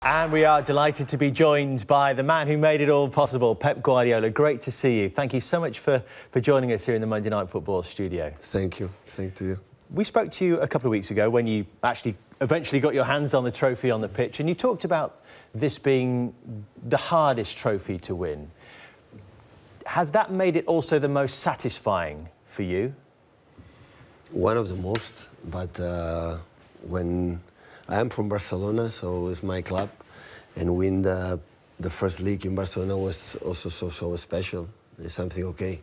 And we are delighted to be joined by the man who made it all possible, Pep Guardiola. Great to see you. Thank you so much for joining us here in the Monday Night Football studio. Thank you. Thank you. We spoke to you a couple of weeks ago when you actually eventually got your hands on the trophy on the pitch, and you talked about this being the hardest trophy to win. Has that made it also the most satisfying for you? One of the most, but when I am from Barcelona, so it's my club, and win the first league in Barcelona was also so special. It's something okay.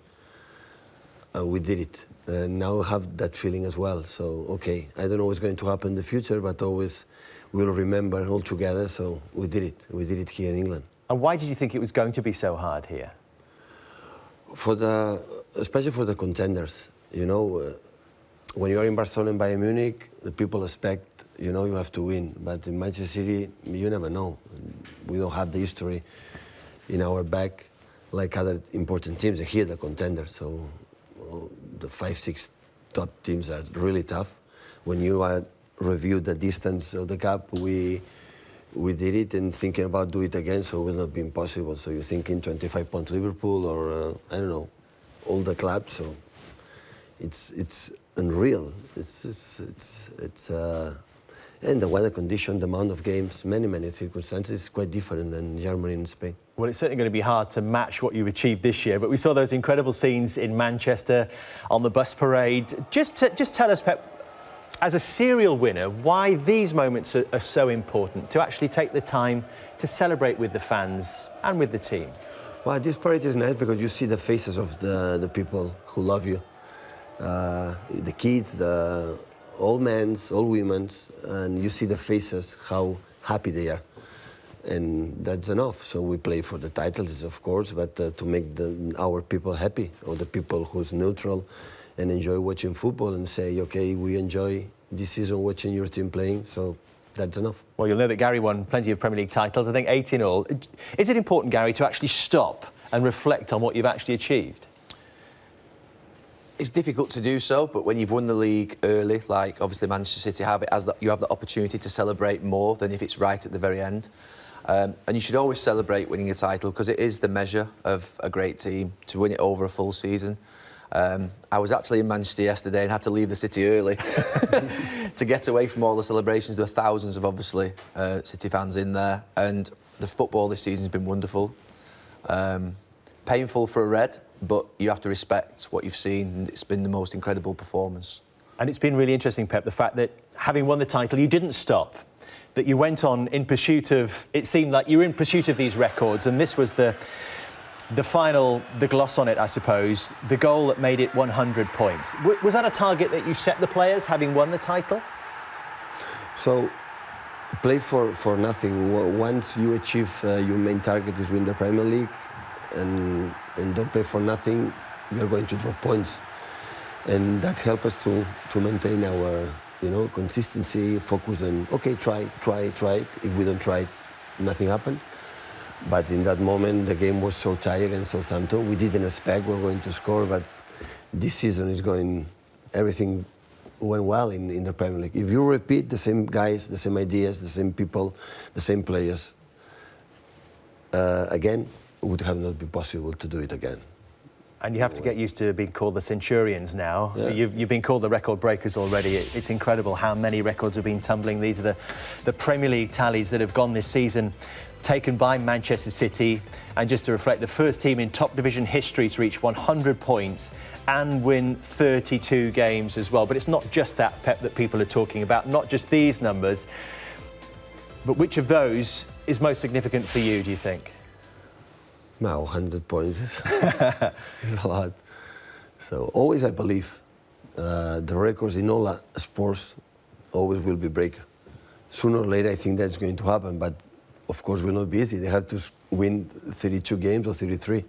We did it. Now I have that feeling as well. So okay, I don't know what's going to happen in the future, but always we'll remember all together. So we did it. We did it here in England. And why did you think it was going to be so hard here? Especially for the contenders, you know, when you are in Barcelona and Bayern Munich, the people expect, you know, you have to win. But in Manchester City, you never know. We don't have the history in our back like other important teams. Here, the contenders. So the 5-6 top teams are really tough. When you review the distance of the cup, we did it, and thinking about do it again, so it will not be impossible. So you're thinking 25 points Liverpool, or I don't know, all the clubs. So it's unreal. And the weather condition, the amount of games, many circumstances, quite different than Germany and Spain. Well, it's certainly going to be hard to match what you've achieved this year, but we saw those incredible scenes in Manchester on the bus parade. Just tell us, Pep, as a serial winner, why these moments are so important, to actually take the time to celebrate with the fans and with the team. Well, this parade is nice because you see the faces of the people who love you. The kids, the old men, old women, and you see the faces, how happy they are. And that's enough. So we play for the titles, of course, but to make our people happy, or the people who's neutral and enjoy watching football and say, okay, we enjoy this season watching your team playing, so that's enough. Well, you'll know that Gary won plenty of Premier League titles, I think 8 in all. Is it important, Gary, to actually stop and reflect on what you've actually achieved? It's difficult to do so, but when you've won the league early, like obviously Manchester City have, you have the opportunity to celebrate more than if it's right at the very end. And you should always celebrate winning a title because it is the measure of a great team, to win it over a full season. I was actually in Manchester yesterday and had to leave the city early to get away from all the celebrations. There were thousands of, obviously, City fans in there. And the football this season has been wonderful. Painful for a Red, but you have to respect what you've seen, and it's been the most incredible performance. And it's been really interesting, Pep, the fact that having won the title, you didn't stop, that you went on in pursuit of, it seemed like you were in pursuit of these records, and this was the final, the gloss on it, I suppose, the goal that made it 100 points. Was that a target that you set the players, having won the title? So, play for nothing. Once you achieve your main target is win the Premier League, and don't play for nothing, you're going to drop points. And that helps us to maintain our, you know, consistency, focus on, okay, try it. If we don't try, nothing happened. But in that moment, the game was so tight against Southampton. We didn't expect we were going to score, but this season is going, everything went well in the Premier League. If you repeat the same guys, the same ideas, the same people, the same players, again, it would have not been possible to do it again. And you have to get used to being called the Centurions now. Yeah. You've been called the record breakers already. It's incredible how many records have been tumbling. These are the Premier League tallies that have gone this season, taken by Manchester City. And just to reflect, the first team in top division history to reach 100 points and win 32 games as well. But it's not just that, Pep, that people are talking about, not just these numbers. But which of those is most significant for you, do you think? Now, 100 points is a lot. So always I believe the records in all sports always will be breaker. Sooner or later I think that's going to happen, but of course will not be easy. They have to win 32 games or 33.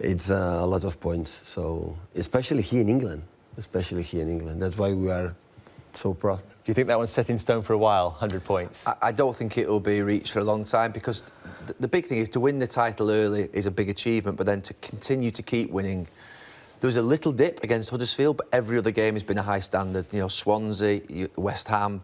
It's a lot of points. So especially here in England. That's why we are so proud. Do you think that one's set in stone for a while, 100 points? I don't think it will be reached for a long time, because the big thing is to win the title early is a big achievement, but then to continue to keep winning. There was a little dip against Huddersfield, but every other game has been a high standard. You know, Swansea, West Ham,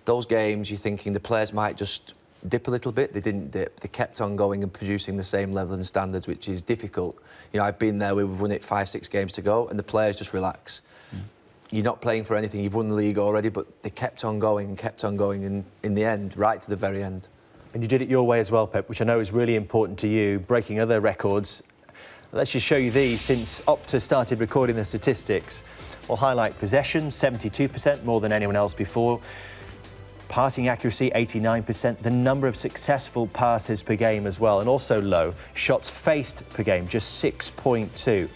those games, you're thinking the players might just dip a little bit. They didn't dip. They kept on going and producing the same level and standards, which is difficult. You know, I've been there where we've won it 5-6 games to go, and the players just relax. You're not playing for anything. You've won the league already, but they kept on going, and in the end, right to the very end. And you did it your way as well, Pep, which I know is really important to you, breaking other records. Let's just show you these. Since Opta started recording the statistics, we'll highlight possession, 72%, more than anyone else before. Passing accuracy, 89%. The number of successful passes per game as well, and also low. Shots faced per game, just 6.2.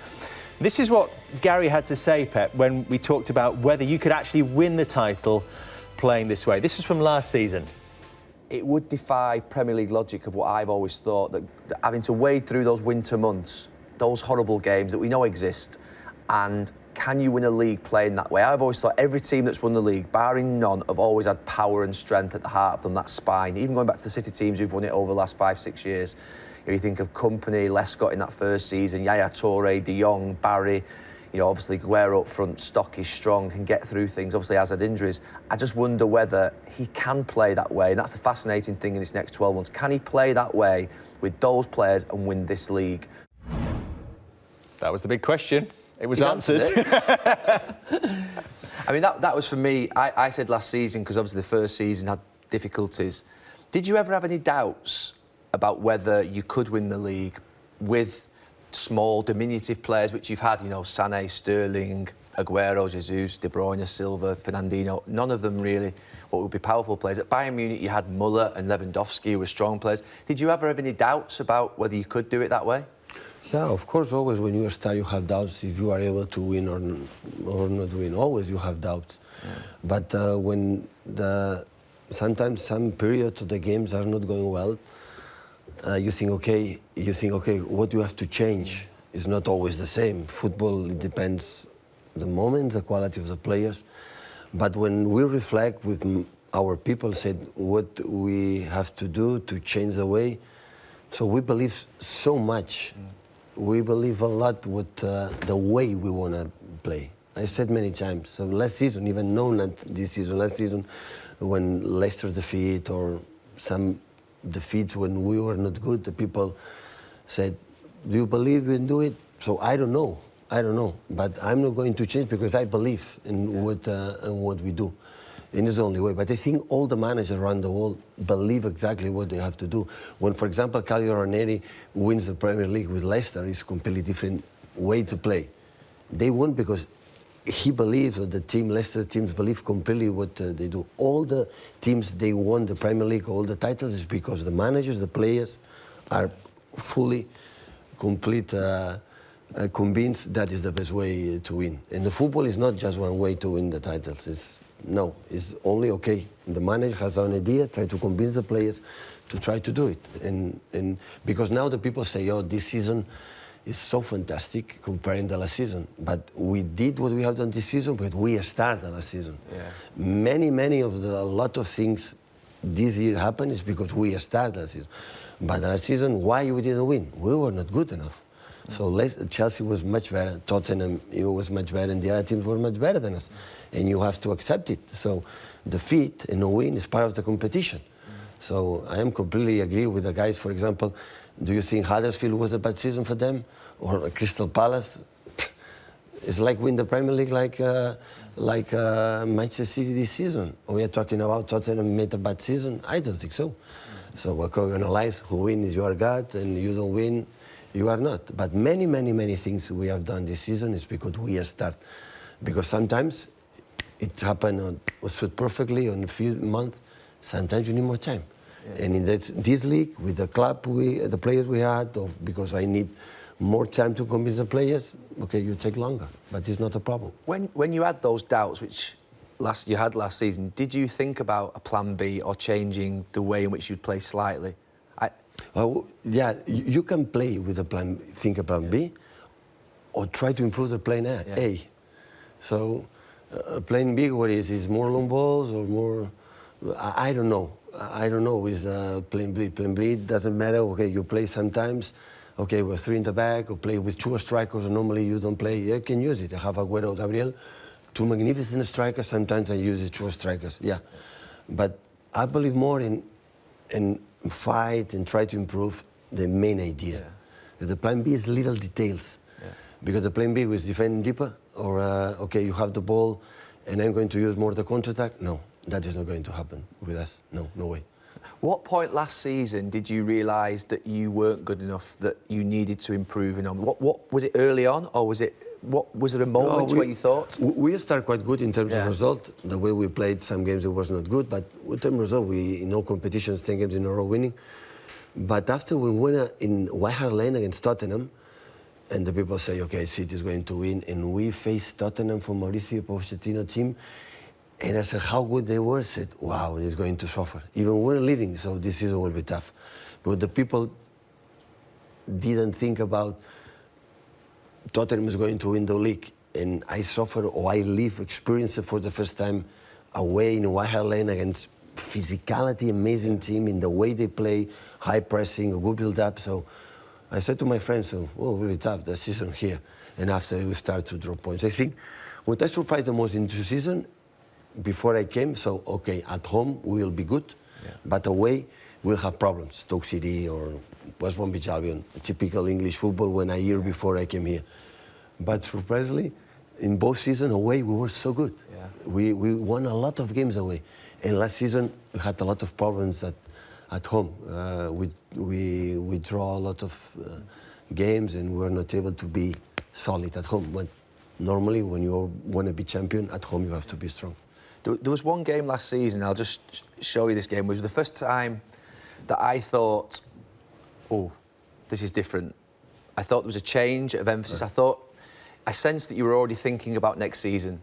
This is what Gary had to say, Pep, when we talked about whether you could actually win the title playing this way. This was from last season. It would defy Premier League logic of what I've always thought, that having to wade through those winter months, those horrible games that we know exist, and can you win a league playing that way? I've always thought every team that's won the league, barring none, have always had power and strength at the heart of them, that spine. Even going back to the City teams who've won it over the last 5-6 years. You think of Company, Lescott in that first season, Yaya Toure, De Jong, Barry. You know, obviously Guerrero up front, stocky, strong, can get through things. Obviously has had injuries. I just wonder whether he can play that way, and that's the fascinating thing in this next 12 months. Can he play that way with those players and win this league? That was the big question. It was answered. I mean, that was for me. I said last season, because obviously the first season had difficulties. Did you ever have any doubts about whether you could win the league with small, diminutive players, which you've had, you know, Sané, Sterling, Aguero, Jesus, De Bruyne, Silva, Fernandinho? None of them really what would be powerful players. At Bayern Munich, you had Muller and Lewandowski, who were strong players. Did you ever have any doubts about whether you could do it that way? Yeah, of course, always when you start you have doubts if you are able to win or not win. Always you have doubts. Yeah. But when sometimes some periods of the games are not going well, you think, okay, what do you have to change? It's not always the same. Football depends the moment, the quality of the players. But when we reflect with our people, said what we have to do to change the way, so we believe so much. We believe a lot with the way we want to play. I said many times. So last season, even no, not this season, last season, when Leicester defeat or some defeats when we were not good, the people said, do you believe we can do it? So I don't know, but I'm not going to change because I believe in what we do. And it's the only way. But I think all the managers around the world believe exactly what they have to do. When, for example, Claudio Ranieri wins the Premier League with Leicester, it's a completely different way to play. They won because he believes, or the team, Leicester teams believe completely what they do. All the teams, they won the Premier League, all the titles, is because the managers, the players are fully, convinced that is the best way to win. And the football is not just one way to win the titles. It's only okay. The manager has an idea, try to convince the players to try to do it. And because now the people say, oh, this season is so fantastic comparing the last season. But we did what we have done this season, but we started last season. Yeah. Many of a lot of things this year happened is because we started last season. But last season, why we didn't win? We were not good enough. So Chelsea was much better, Tottenham was much better, and the other teams were much better than us. And you have to accept it. So defeat and no win is part of the competition. So I am completely agree with the guys. For example, do you think Huddersfield was a bad season for them? Or Crystal Palace? It's like win the Premier League like Manchester City this season. We are talking about Tottenham made a bad season? I don't think so. So we're going to analyze who wins, you are God, and you don't win, you are not. But many things we have done this season is because we start. Because sometimes it happened or suit perfectly in a few months. Sometimes you need more time. Yeah. And in this league, with the club, the players we had, because I need more time to convince the players, okay, you take longer, but it's not a problem. When you had those doubts, which you had last season, did you think about a plan B or changing the way in which you'd play slightly? Yeah, you can play with a plan, think a plan B, or try to improve the plan A. So, plan B, what is more long balls or more? I don't know. I don't know. Is plan B? Plan B doesn't matter. Okay, you play sometimes. Okay, we're three in the back, or play with two strikers. Normally you don't play. You can use it. I have Aguero, Gabriel, two magnificent strikers. Sometimes I use it, two strikers. Yeah, but I believe more in and fight and try to improve the main idea. The plan B is little details. Because the plan B was defend deeper, or okay, you have the ball, and I'm going to use more the counter-attack. No, that is not going to happen with us. No, no way. What point last season did you realise that you weren't good enough, that you needed to improve on? What was it early on, or was there a moment where you thought? We started quite good in terms of result. The way we played, some games it was not good, but in terms of result, we in all competitions 10 games in a row winning. But after we won in White Hart Lane against Tottenham, and the people say, okay, City is going to win, and we faced Tottenham for Mauricio Pochettino team, and I said how good they were. I said, wow, it's going to suffer. Even we're leading, so this season will be tough. But the people didn't think about Tottenham is going to win the league, and I suffer or I live experience it for the first time away in White Hart Lane against physicality, amazing team in the way they play, high pressing, a good build up. So I said to my friends, oh, really tough, the season here. And after we start to drop points. I think what I surprised the most in the season, before I came, so okay, at home we will be good, but away we'll have problems. Stoke City or West Bromwich Albion, typical English football when a year before I came here. But surprisingly, in both seasons away we were so good. We won a lot of games away. And last season we had a lot of problems at home. We draw a lot of games and we're not able to be solid at home. But normally when you want to be champion at home, you have to be strong. There was one game last season, I'll just show you this game. It was the first time that I thought, oh, this is different. I thought there was a change of emphasis. I sensed that you were already thinking about next season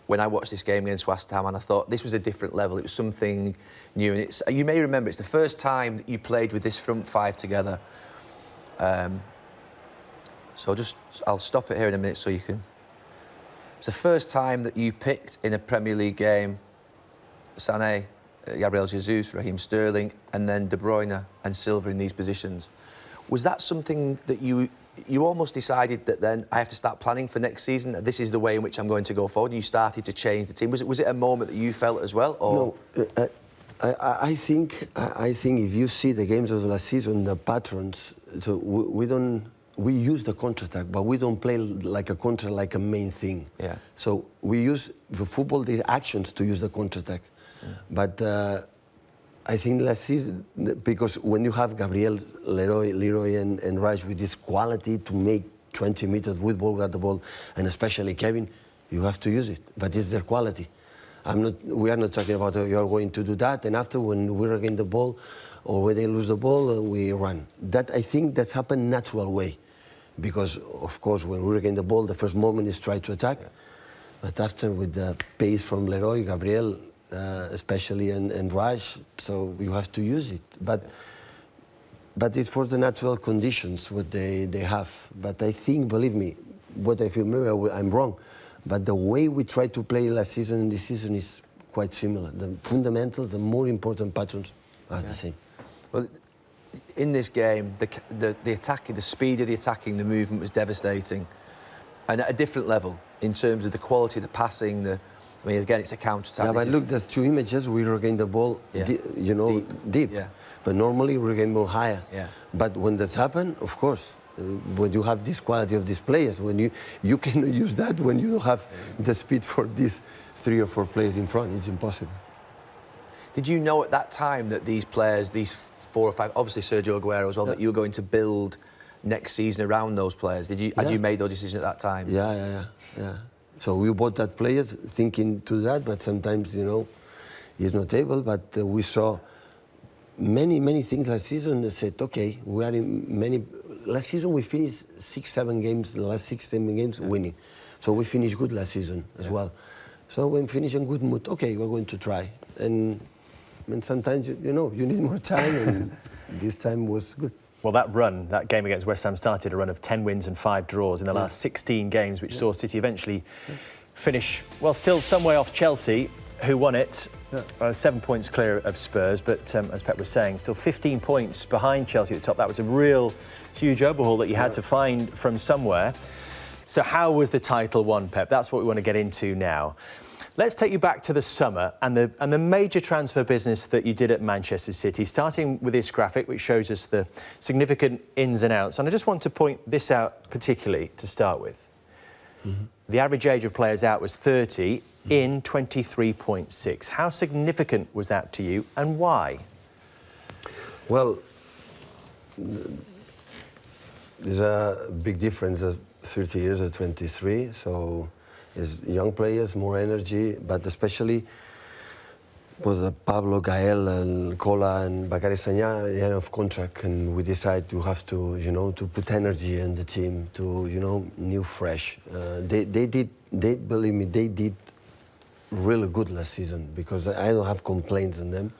when I watched this game against West Ham, and I thought this was a different level. It was something new. And you may remember, it's the first time that you played with this front five together. So I'll stop it here in a minute so you can... It's the first time that you picked in a Premier League game Sané, Gabriel Jesus, Raheem Sterling, and then De Bruyne and Silva in these positions. Was that something that you almost decided that then I have to start planning for next season, that this is the way in which I'm going to go forward? You started to change the team. Was it a moment that you felt as well? Or? No, I think if you see the games of the last season, the patterns, so we use the counter-attack, but we don't play like a counter, like a main thing. So we use the football, the actions to use the counter-attack. But I think last season, because when you have Gabriel, Leroy and Raj with this quality to make 20 meters with ball, without the ball, and especially Kevin, you have to use it. But it's their quality. We are not talking about you're going to do that, and after when we regain the ball, or when they lose the ball, we run. That I think that's happened natural way. Because, of course, when we regain the ball, the first moment is try to attack. But after, with the pace from Leroy, Gabriel, especially, and Raj, so you have to use it. But it's for the natural conditions, what they have. But I think, believe me, what I feel, maybe I'm wrong, but the way we tried to play last season and this season is quite similar. The fundamentals, the more important patterns are the same. Well, in this game, the attacking, the speed of the attacking, the movement was devastating, and at a different level in terms of the quality, the passing. I mean, again, it's a counter-attack. Yeah, but look, there's two images. We regain the ball, deep. Yeah. But normally we regain more higher. Yeah. But when that's happened, of course, when you have this quality of these players, when you cannot use that when you don't have the speed for these 3 or 4 players in front. It's impossible. Did you know at that time that these players, these 4 or 5, obviously Sergio Aguero as well, that you were going to build next season around those players? Had you made those decisions at that time? Yeah. So we bought that players thinking to that, but sometimes, he's not able. But we saw many things last season that said, okay, we are in many... Last season we finished 6-7 games, the last 6-7 games winning. So we finished good last season as well. So when finished in good mood, okay, we're going to try. And sometimes, you need more time, and this time was good. Well, that game against West Ham started a run of 10 wins and 5 draws in the last 16 games, which saw City eventually finish, well, still some way off Chelsea, who won it, 7 points clear of Spurs, but as Pep was saying, still 15 points behind Chelsea at the top. That was a real huge overhaul that you had to find from somewhere. So how was the title won, Pep? That's what we want to get into now. Let's take you back to the summer and the major transfer business that you did at Manchester City, starting with this graphic, which shows us the significant ins and outs. And I just want to point this out particularly to start with. The average age of players out was 30, in 23.6. How significant was that to you, and why? Well, there's a big difference of 30 years or 23, so as young players, more energy, but especially with Pablo, Gael, and Kola, and Bakary Sagna, end of contract, and we decide to have to, you know, to put energy in the team, to, you know, new, fresh. Believe me, they did really good last season, because I don't have complaints on them,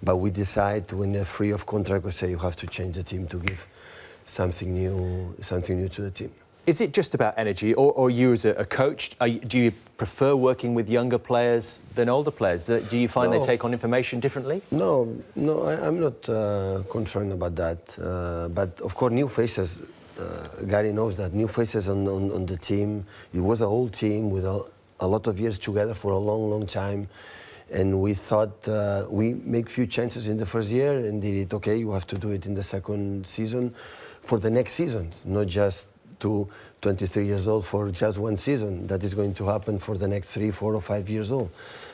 but we decide when they're free of contract, we say you have to change the team to give something new to the team. Is it just about energy, or you as a coach, do you prefer working with younger players than older players? Do you find they take on information differently? No, I'm not concerned about that. But of course, new faces, Gary knows that, new faces on the team. It was a whole team with a lot of years together for a long, long time. And we thought we make few chances in the first year and did it, okay, you have to do it in the second season for the next season, not just to 23 years old for just one season. That is going to happen for the next 3, 4 or 5 years old.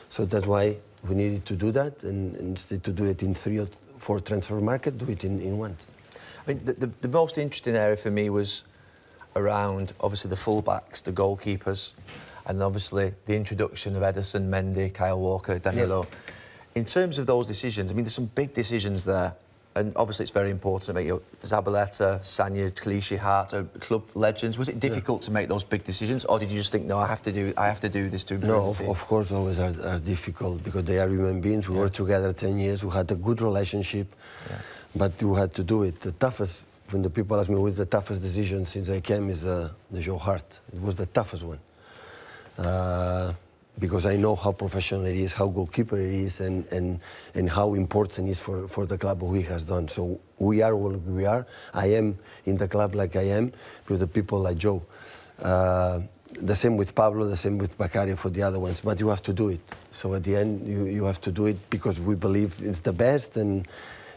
So that's why we needed to do that, and instead to do it in 3 or 4 transfer market, do it in one. I mean, the most interesting area for me was around, obviously, the full-backs, the goalkeepers, and obviously the introduction of Ederson, Mendy, Kyle Walker, Danilo. Yeah. In terms of those decisions, I mean, there's some big decisions there. And obviously it's very important to make your Zabaleta, Sagna, Clichy, Hart, club legends. Was it difficult to make those big decisions, or did you just think, no, I have to do this to improve the team? Of course, always are difficult, because they are human beings. We worked together 10 years. We had a good relationship, but we had to do it. The toughest, when the people ask me what's the toughest decision since I came, is the Joe Hart. It was the toughest one. Because I know how professional it is, how goalkeeper it is, and how important it is for the club what he has done. So we are what we are. I am in the club like I am with the people like Joe. The same with Pablo, the same with Bakary for the other ones, but you have to do it. So at the end, you have to do it because we believe it's the best, and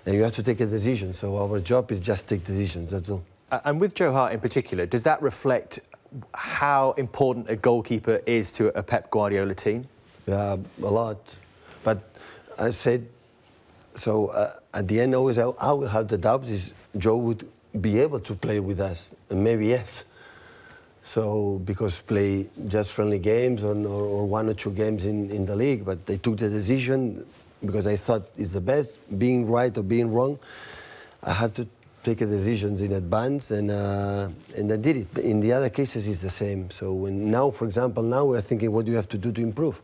you have to take a decision. So our job is just take decisions, that's all. And with Joe Hart in particular, does that reflect how important a goalkeeper is to a Pep Guardiola team? Yeah, a lot. But I said, so at the end, always I will have the doubts is Joe would be able to play with us, and maybe yes. So, because play just friendly games or 1 or 2 games in the league, but they took the decision because I thought it's the best, being right or being wrong. I have to take a decisions in advance, and I did it. In the other cases, it's the same. So now, for example, now we're thinking, what do you have to do to improve?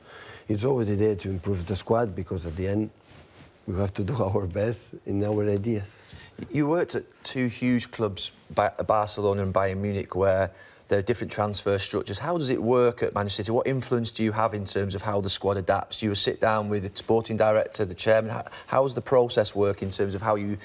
It's already there to improve the squad, because at the end, we have to do our best in our ideas. You worked at 2 huge clubs, Barcelona and Bayern Munich, where there are different transfer structures. How does it work at Manchester City? What influence do you have in terms of how the squad adapts? You sit down with the sporting director, the chairman. How does the process work in terms of how you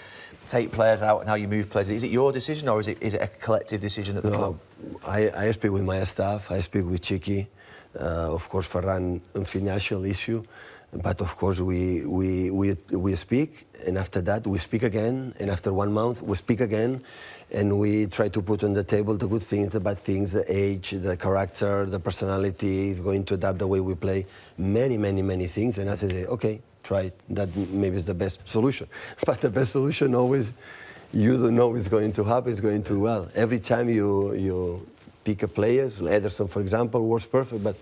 take players out and how you move players? Is it your decision, or is it a collective decision at the club? I speak with my staff. I speak with Chiqui. Of course, Ferran on financial issue. But of course, we speak, and after that we speak again, and after 1 month we speak again, and we try to put on the table the good things, the bad things, the age, the character, the personality, going to adapt the way we play, many things, and I say, okay, try it. That maybe is the best solution. But the best solution always, you don't know it's going to happen, it's going to well. Every time you pick a player, Ederson for example, works perfect, but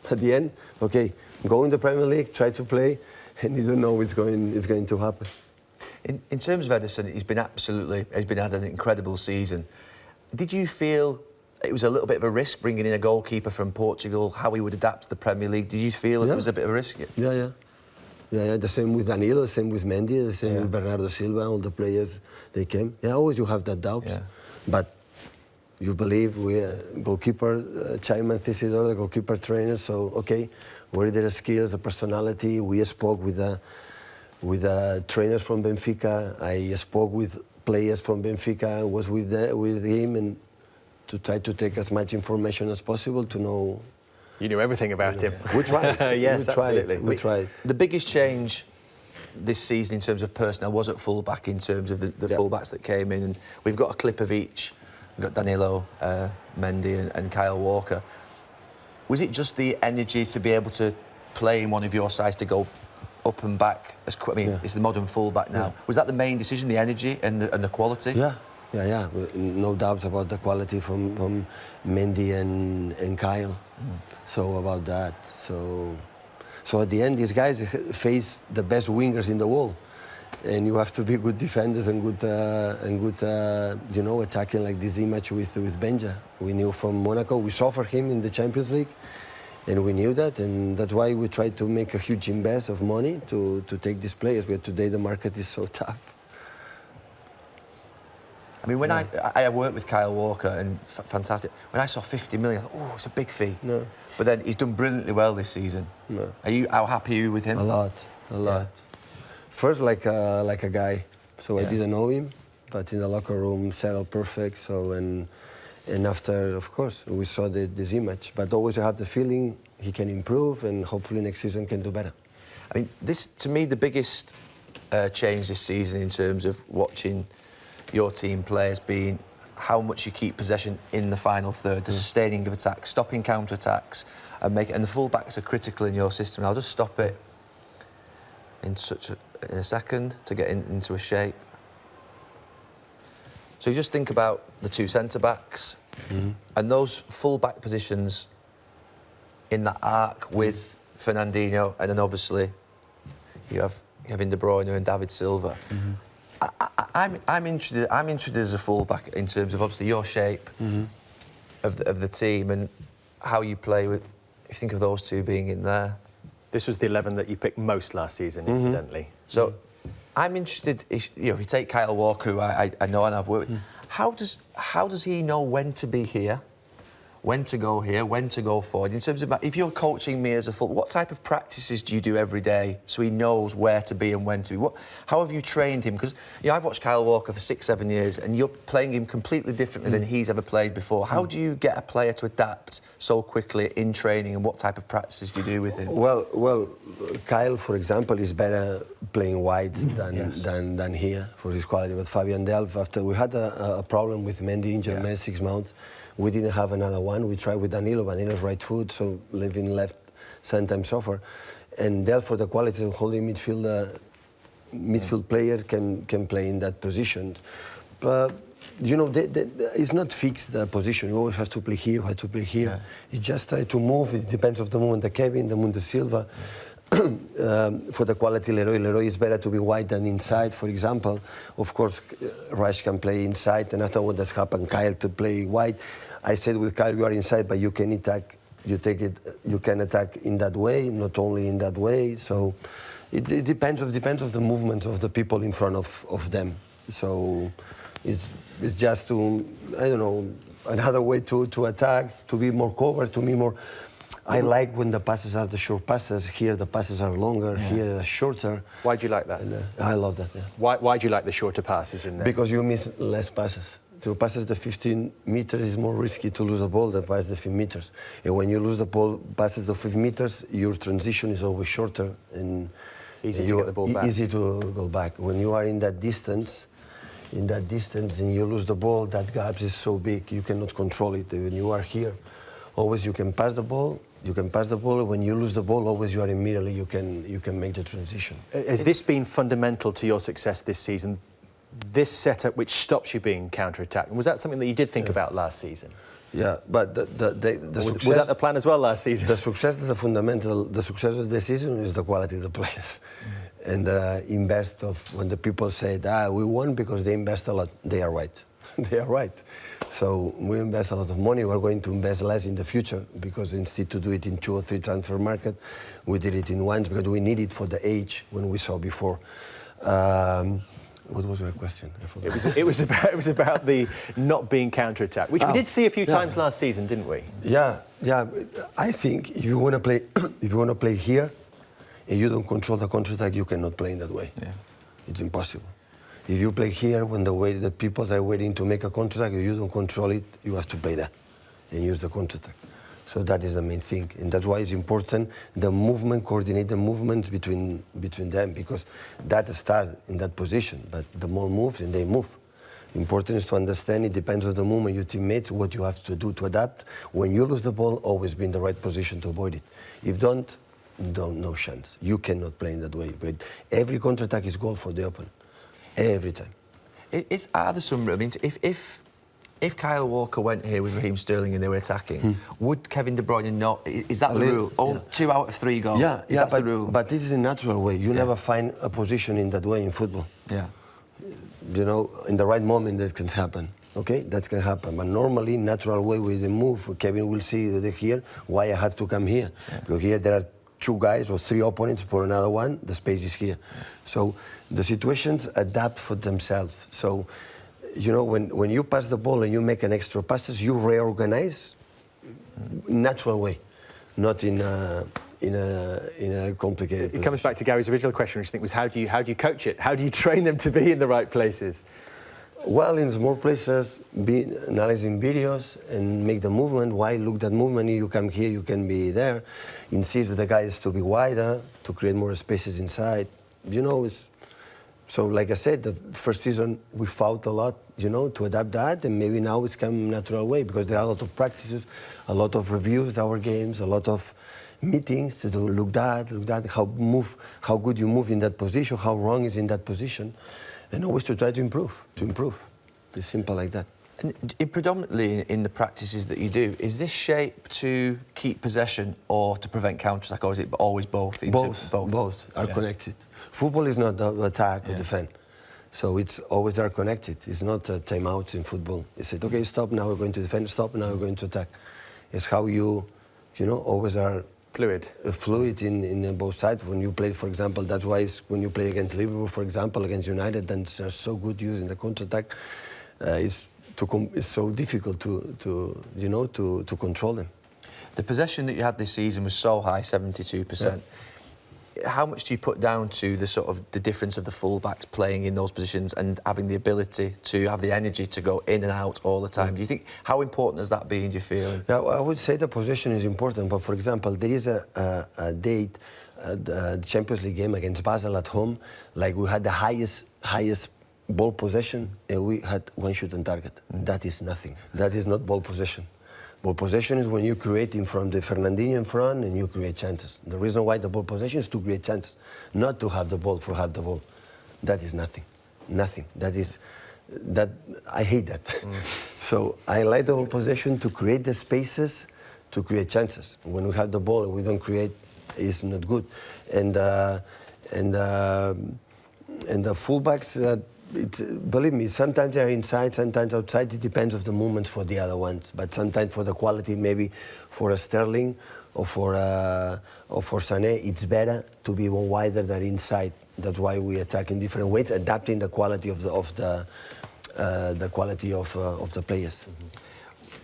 at the end, okay, go in the Premier League, try to play, and you don't know it's going to happen. In terms of Ederson, he's had an incredible season. Did you feel it was a little bit of a risk bringing in a goalkeeper from Portugal, how he would adapt to the Premier League? Did you feel it was a bit of a risk? Yeah. The same with Danilo, the same with Mendy, the same with Bernardo Silva, all the players, they came. Yeah, always you have that doubts. Yeah. But you believe we goalkeeper, Chairman Thesidor, the goalkeeper trainer, so okay, what are their skills, the personality? We spoke with trainers from Benfica. I spoke with players from Benfica. I was with him, and to try to take as much information as possible to know You knew everything about him. We tried. Yes, we tried. absolutely. We tried. The biggest change this season in terms of personnel was at full-back, in terms of the full-backs that came in. And we've got a clip of each. We've got Danilo, Mendy and Kyle Walker. Was it just the energy to be able to play in one of your sides, to go up and back? It's the modern full-back now. Was that the main decision, the energy and the quality? Yeah. No doubts about the quality from Mendy and Kyle. So about that. So at the end, these guys face the best wingers in the world, and you have to be good defenders and good, attacking like this match with Benja. We knew from Monaco, we suffered him in the Champions League, and we knew that, and that's why we tried to make a huge invest of money to take these players. But today the market is so tough. I mean, when I worked with Kyle Walker, and fantastic. When I saw 50 million, I thought, it's a big fee. No. But then he's done brilliantly well this season. No. How happy are you with him? A lot. First, like a guy. So I didn't know him, but in the locker room, settled perfect. So and after, of course, we saw this image. But always you have the feeling he can improve, and hopefully next season can do better. I mean, this, to me, the biggest change this season in terms of watching your team play has been how much you keep possession in the final third, the sustaining of attacks, stopping counter-attacks, and the full-backs are critical in your system. I'll just stop it in a second to get into a shape. So you just think about the two centre-backs and those full-back positions in that arc with Fernandinho, and then obviously you have Kevin De Bruyne and David Silva. I'm interested as a fullback in terms of obviously your shape of the team and how you play with. If you think of those two being in there, This was the 11 that you picked most last season, incidentally. So I'm interested. If you take Kyle Walker, who I know and I've worked with, how does he know when to be here, when to go here, when to go forward? In terms of, if you're coaching me as a full, what type of practices do you do every day so he knows where to be and when to be? How have you trained him? Because I've watched Kyle Walker for 6-7 years, and you're playing him completely differently than he's ever played before. How do you get a player to adapt so quickly in training, and what type of practices do you do with him? Well, Kyle, for example, is better playing wide than here for his quality. But Fabian Delph, after we had a problem with Mendy injured 6 months, we didn't have another one. We tried with Danilo, but Danilo's right foot, so living left sometimes suffer. And Delph, for the quality of holding midfield player, can play in that position. But it's not fixed, the position. You always have to play here, you have to play here. Yeah. You just try to move. It depends on the moment the Kevin, the moment the Silva. For the quality Leroy is better to be wide than inside, for example. Of course, Rice can play inside, and after what has happened, Kyle to play wide. I said with Kyle, you are inside, but you can attack. You can attack in that way, not only in that way. So it depends on the movements of the people in front of them. So it's just another way to attack, to be more covered, to be more. I like when the passes are the short passes. Here the passes are longer. Yeah. Here are shorter. Why do you like that? And, I love that. Yeah. Why do you like the shorter passes in there? Because you miss less passes. To passes the 15 meters is more risky to lose the ball than pass the 15 meters. And when you lose the ball, passes the 5 meters, your transition is always shorter and easy to get the ball back. Easy to go back. When you are in that distance, and you lose the ball, that gap is so big you cannot control it. When you are here, always you can pass the ball. When you lose the ball, always you are immediately you can make the transition. Has this been fundamental to your success this season? This setup which stops you being counter-attacked? Was that something that you did think about last season? Yeah, but the success... Was that the plan as well last season? The success is the fundamental. The success of the season is the quality of the players. And invest of, when the people say, we won because they invest a lot, they are right. They are right. So we invest a lot of money. We're going to invest less in the future because instead to do it in 2 or 3 transfer market, we did it in 1 because we need it for the age when we saw before. What was your question? I forgot. It was about the not being counter-attacked, which we did see a few times last season, didn't we? Yeah. I think if you want to play here, and you don't control the counter-attack, you cannot play in that way. Yeah. It's impossible. If you play here, when the people are waiting to make a counter-attack, if you don't control it, you have to play that and use the counter-attack. So that is the main thing, and that's why it's important the movement, coordinate the movements between them, because that starts in that position, but the ball moves and they move. Important is to understand it depends on the movement, your teammates, what you have to do to adapt. When you lose the ball, always be in the right position to avoid it. If don't, no chance. You cannot play in that way. But every counter-attack is goal for the opponent, every time. Are there some? I mean, if Kyle Walker went here with Raheem Sterling and they were attacking, would Kevin De Bruyne not? Is that the rule? Oh, 2 out of 3 goals. Yeah, that's the rule. But this is a natural way. You never find a position in that way in football. Yeah. You know, in the right moment that can happen. Okay, that can happen. But normally, natural way with the move, Kevin will see that here why I have to come here. Yeah. Because here there are 2 guys or 3 opponents for another one. The space is here. Yeah. So the situations adapt for themselves. So, you know, when you pass the ball and you make an extra passes, you reorganize natural way, not in a complicated. It comes back to Gary's original question, which I think was how do you coach it? How do you train them to be in the right places? Well, in small places, be analyzing videos and make the movement. Why look that movement? You come here, you can be there. Insist with the guys to be wider, to create more spaces inside. You know, it's. So, like I said, the first season we fought a lot, you know, to adapt that, and maybe now it's come natural way because there are a lot of practices, a lot of reviews, our games, a lot of meetings to do, look that, how good you move in that position, how wrong is in that position, and always to try to improve. It's simple like that. And predominantly in the practices that you do, is this shape to keep possession or to prevent counter-attack, or is it always both? Both are connected. Football is not attack or defend. So it's always are connected. It's not timeouts in football. You say, okay, stop, now we're going to defend, stop, now we're going to attack. It's how you know, always are fluid in both sides. When you play, for example, that's why when you play against Liverpool, for example, against United, then they're so good using the counter-attack. It's so difficult to control them. The possession that you had this season was so high, 72%. Yeah. How much do you put down to the difference of the fullbacks playing in those positions and having the ability to have the energy to go in and out all the time? Do you think, how important has that been, do you feel? Yeah, I would say the possession is important, but for example, there is a date, the Champions League game against Basel at home, like we had the highest ball possession, and we had 1 shot on target. That is nothing. That is not ball possession. Ball possession is when you create in front the Fernandinho in front and you create chances. The reason why the ball possession is to create chances, not to have the ball for have the ball. That is nothing. Nothing. That I hate that. So I like the ball possession to create the spaces, to create chances. When we have the ball and we don't create, it's not good. And the fullbacks. Believe me, sometimes they're inside, sometimes outside. It depends on the movements for the other ones. But sometimes for the quality, maybe for a Sterling or for Sané, it's better to be more wider than inside. That's why we attack in different ways, adapting the quality of the players.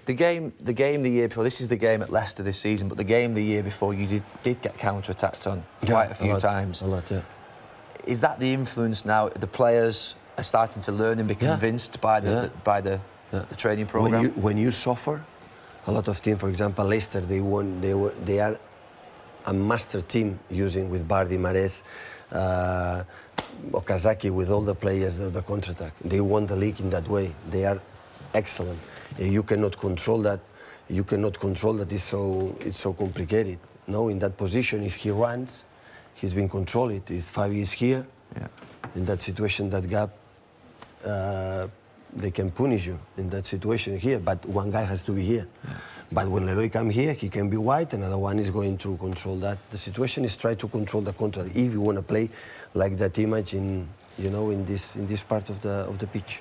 The game the year before, this is the game at Leicester this season, but the game the year before you did get counter-attacked on quite a few times. A lot, yeah. Is that the influence now? The players are starting to learn and be convinced by the training program. When you suffer, a lot of teams, for example, Leicester, they are a master team using with Bardi, Mahrez, Okazaki, with all the players the counter-attack. They won the league in that way. They are excellent. You cannot control that. It's so complicated. No, in that position, if he runs, he's been controlled. If Fabi is here, in that situation, that gap, they can punish you in that situation here. But one guy has to be here. Yeah. But when Leroy comes here, he can be wide. Another one is going to control that. The situation is try to control the counter. If you want to play like that image in this part of the pitch.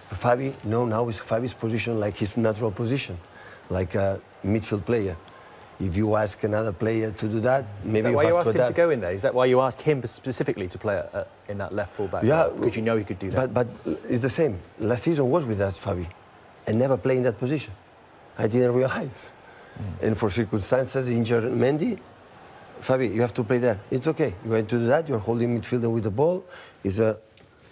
Fabi, now is Fabi's position like his natural position, like a midfield player. If you ask another player to do that, maybe is that why you asked him to go in there? Is that why you asked him specifically to play in that left fullback? Yeah, because you know he could do that. But it's the same. Last season was with us, Fabi, and never played in that position. I didn't realize. And for circumstances, injured Mendy, Fabi, you have to play there. It's okay. You're going to do that. You're holding midfielder with the ball. It's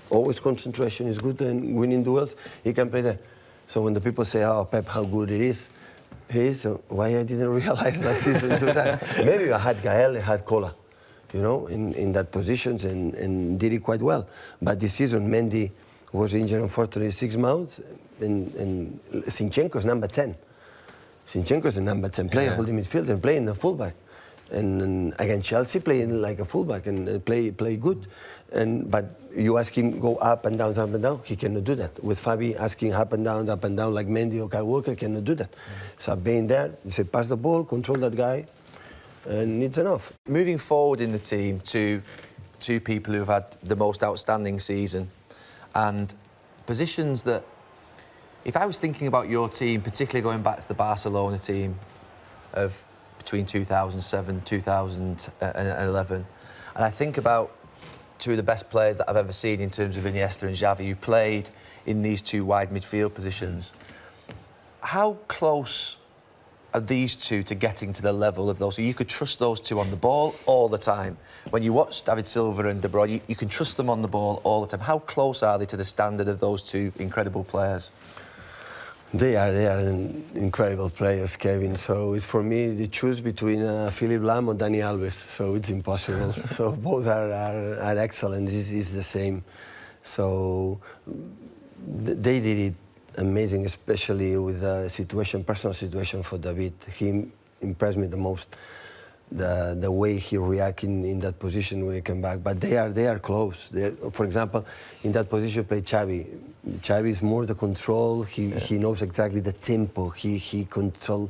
always concentration is good and winning duels. He can play there. So when the people say, "Oh, Pep, how good it is," He is. Why I didn't realize last season do that? Maybe I had Gael, I had Kola, you know, in that positions and did it quite well. But this season, Mendy was injured unfortunately 6 months, and Zinchenko's number 10. Zinchenko's a number 10 player, holding midfield and playing the fullback. And against Chelsea, playing like a fullback and play good. But you ask him go up and down, he cannot do that. With Fabi asking up and down, like Mendy or Kyle Walker, cannot do that. So being there, you say pass the ball, control that guy, and it's enough. Moving forward in the team to two people who have had the most outstanding season and positions that, if I was thinking about your team, particularly going back to the Barcelona team of between 2007, 2011, and I think about two of the best players that I've ever seen in terms of Iniesta and Xavi, who played in these two wide midfield positions. How close are these two to getting to the level of those? So you could trust those two on the ball all the time. When you watch David Silva and De Bruyne, you can trust them on the ball all the time. How close are they to the standard of those two incredible players? They are incredible players, Kevin. So it's for me to choose between Philipp Lahm or Dani Alves. So it's impossible. So both are excellent. This is the same. So they did it amazing, especially with the personal situation for David. He impressed me the most. The way he reacted in that position when he came back. But they are close. For example, in that position played Xavi. Xavi is more the control. He knows exactly the tempo. He controls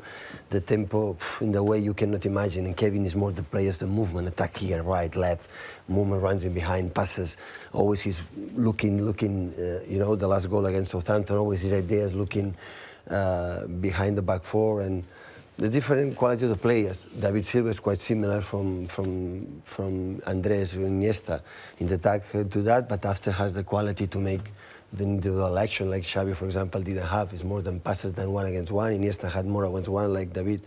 the tempo in the way you cannot imagine. And Kevin is more the players, the movement, attack here, right, left, movement, runs in behind, passes. Always he's looking. You know, the last goal against Southampton. Always his ideas looking behind the back four and. The different quality of the players. David Silva is quite similar from Andres Iniesta in the attack to that, but after has the quality to make the individual action, like Xavi, for example, didn't have. It's more than passes than one against one. Iniesta had more against one, like David.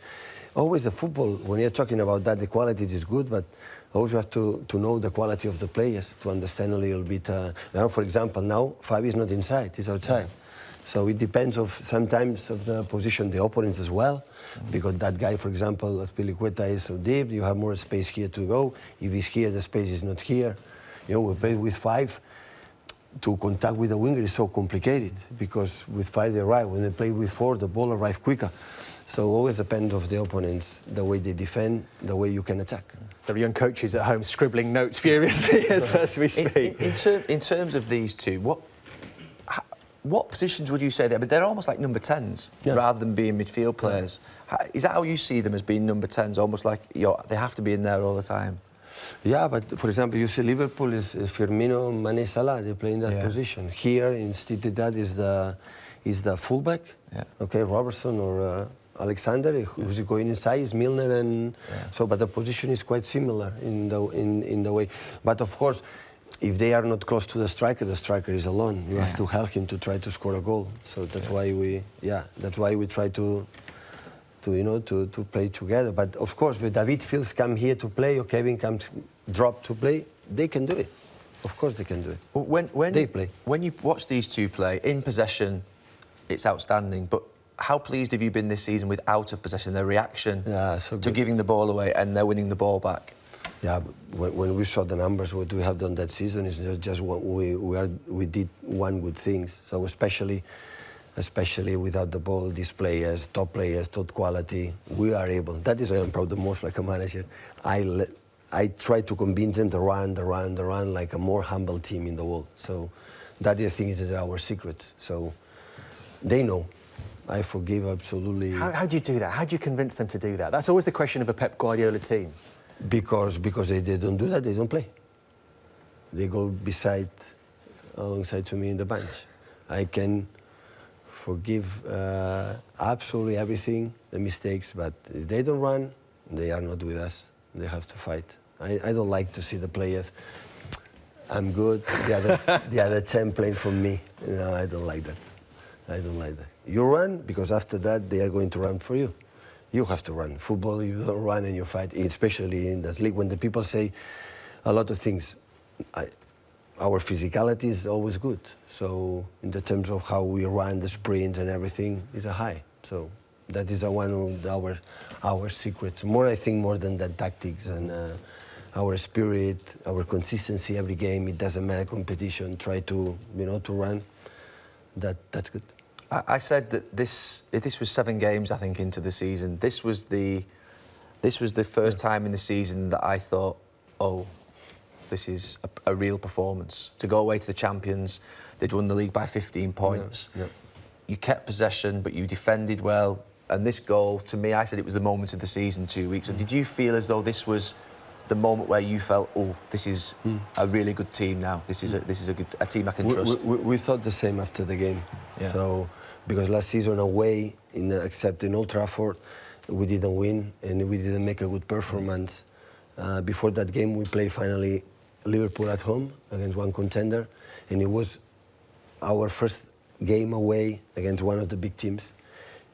Always the football, when you're talking about that, the quality is good, but always you have to know the quality of the players to understand a little bit. Now, for example, now Fabi is not inside, he's outside. So it depends sometimes of the position, the opponents as well, because that guy, for example, Azpilicueta is so deep, you have more space here to go. If he's here, the space is not here. You know, we play with 5. To contact with the winger is so complicated, because with 5 they arrive. When they play with 4, the ball arrives quicker. So always depends of the opponents, the way they defend, the way you can attack. There are young coaches at home scribbling notes furiously as we speak. In terms of these two, what positions would you say they're? But they're almost like number 10s rather than being midfield players. Is that how you see them, as being number 10s, almost like they have to be in there all the time? Yeah, but for example, you see Liverpool is Firmino, Mane, Salah. They play in that position. Here, instead of that, is the fullback. Yeah. Okay, Robertson or Alexander, who's going inside, is Milner, and so. But the position is quite similar in the way. But of course, if they are not close to the striker is alone. You have to help him to try to score a goal. So that's why we try to play together. But of course, when David feels come here to play or Kevin comes drop to play, they can do it. Of course they can do it. When they play. When you watch these two play, in possession, it's outstanding. But how pleased have you been this season with out of possession, their reaction to giving the ball away and they're winning the ball back? Yeah, when we saw the numbers, what we have done that season is just we did one good thing. So especially without the ball, these players, top quality, we are able. That is why I'm proud the most like a manager. I try to convince them to run like a more humble team in the world. So that I think is our secret. So they know. I forgive absolutely. How do you do that? How do you convince them to do that? That's always the question of a Pep Guardiola team. Because they don't do that, they don't play. They go alongside to me in the bench. I can forgive absolutely everything, the mistakes, but if they don't run, they are not with us. They have to fight. I don't like to see the players, I'm good, the other 10 playing for me. No, I don't like that. You run, because after that, they are going to run for you. You have to run. Football, you don't run and you fight, especially in this league. When the people say a lot of things, our physicality is always good. So in the terms of how we run, the sprints and everything is a high. So That is one of our secrets. I think more than the tactics and our spirit, our consistency every game. It doesn't matter competition. Try to to run. That's good. I said that this was 7 games, I think, into the season. This was the first time in the season that I thought, oh, this is a real performance. To go away to the champions, they'd won the league by 15 points. Yeah. You kept possession, but you defended well. And this goal, to me, I said it was the moment of the season 2 weeks. So did you feel as though this was the moment where you felt, oh, this is a really good team now. This is a team I can trust. We thought the same after the game. Yeah. So because last season away, except in Old Trafford, we didn't win and we didn't make a good performance. Before that game, we played finally Liverpool at home against one contender, and it was our first game away against one of the big teams,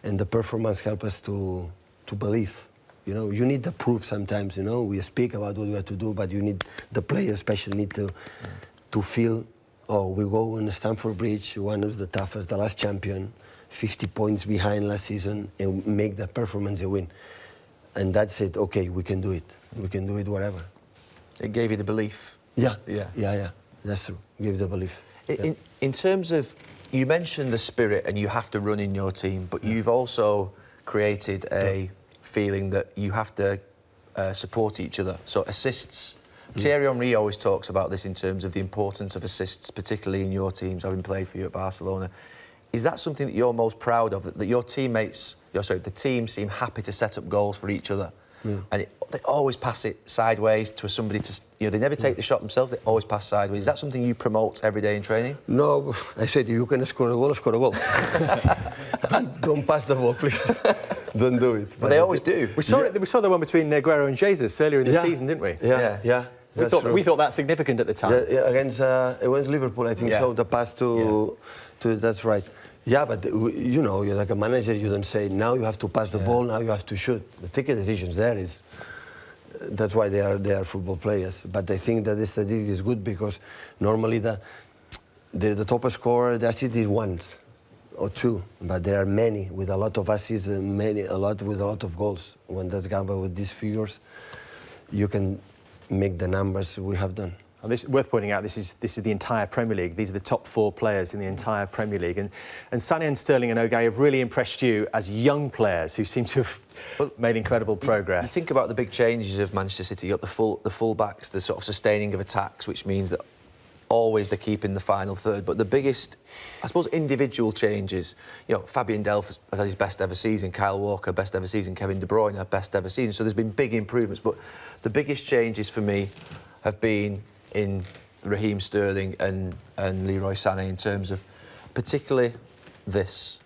and the performance helped us to believe. You need the proof sometimes. We speak about what we have to do, but you need the players, especially, need to feel. Oh, we go on Stamford Bridge, one of the toughest, the last champion, 50 points behind last season, and make that performance a win. And that's it. Okay, we can do it. We can do it whatever. It gave you the belief. Yeah. That's true. Give the belief. In terms of, you mentioned the spirit and you have to run in your team, but you've also created a feeling that you have to support each other. So assists. Thierry Henry always talks about this in terms of the importance of assists, particularly in your teams, having played for you at Barcelona. Is that something that you're most proud of, that your teammates, the team seem happy to set up goals for each other? And they always pass it sideways to somebody they never take the shot themselves, they always pass sideways. Is that something you promote every day in training? No, I said, you can score a goal, score a goal. Don't pass the ball, please. Don't do it. But they always do. We saw the one between Aguero and Jesus earlier in the season, didn't we? Yeah. We thought that significant at the time. Against Liverpool, I think so. The pass to that's right. Yeah, but you're like a manager. You don't say now you have to pass the ball. Now you have to shoot. The taking decisions there is. That's why they are football players. But I think that this statistic is good because normally the top scorer, the assist is once or two, but there are many with a lot of assists and a lot with a lot of goals. When that's gambled with these figures, you can make the numbers we have done. And this worth pointing out. This is the entire Premier League. These are the top 4 players in the entire Premier League, and Sané and Sterling and Ogai have really impressed you as young players who seem to have made incredible progress. You think about the big changes of Manchester City. You got the full backs, the sort of sustaining of attacks, which means that always they're keeping the final third. But the biggest, I suppose, individual changes. Fabian Delph has had his best ever season. Kyle Walker, best ever season. Kevin De Bruyne, best ever season. So there's been big improvements. But the biggest changes for me have been in Raheem Sterling and Leroy Sané in terms of particularly this.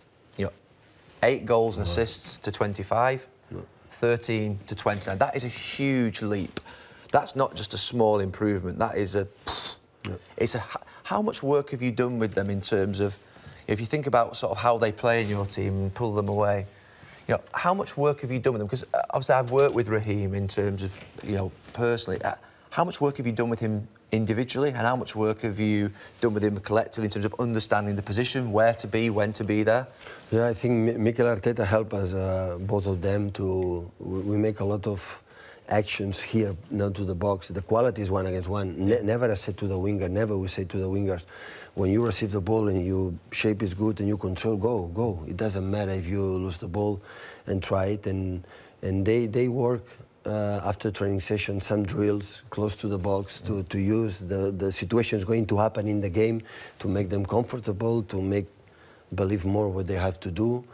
8 goals and assists to 25, 13 to 29. That is a huge leap. That's not just a small improvement. That is how much work have you done with them in terms of, if you think about sort of how they play in your team and pull them away, how much work have you done with them? Because obviously I've worked with Raheem in terms of, personally. How much work have you done with him individually, and how much work have you done with him collectively in terms of understanding the position, where to be, when to be there? Yeah, I think Mikel Arteta helped us, both of them, we make a lot of actions here, now to the box. The quality is 1 against 1. Never I said to the winger, never we say to the wingers, when you receive the ball and your shape is good and you control, go. It doesn't matter if you lose the ball, and try it. And they work after training session, some drills close to the box to use the situations going to happen in the game to make them comfortable, to make believe more what they have to do,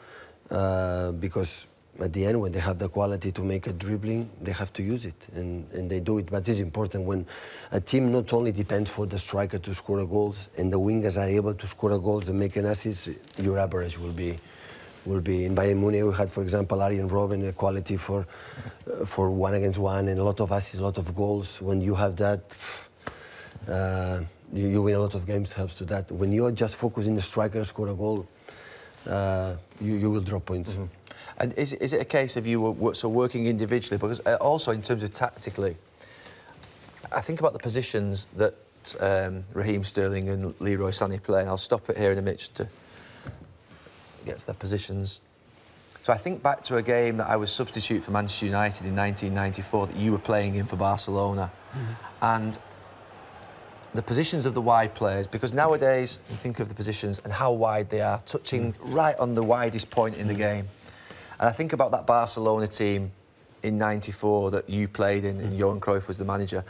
because at the end, when they have the quality to make a dribbling, they have to use it, and they do it. But it's important when a team not only depends for the striker to score goals, and the wingers are able to score goals and make an assist, your average will be. In Bayern Munich, we had, for example, Arjen Robben, a quality for 1 against 1, and a lot of assists, a lot of goals. When you have that, you win a lot of games, helps to that. When you are just focusing the striker, score a goal, you will drop points. Mm-hmm. And is it a case of you working individually? Because also in terms of tactically, I think about the positions that Raheem Sterling and Leroy Sané play, and I'll stop it here in a minute to get to their positions. So I think back to a game that I was substitute for Manchester United in 1994 that you were playing in for Barcelona. And the positions of the wide players, because nowadays you think of the positions and how wide they are, touching right on the widest point in the game. And I think about that Barcelona team in 94 that you played in, and Johan Cruyff was the manager.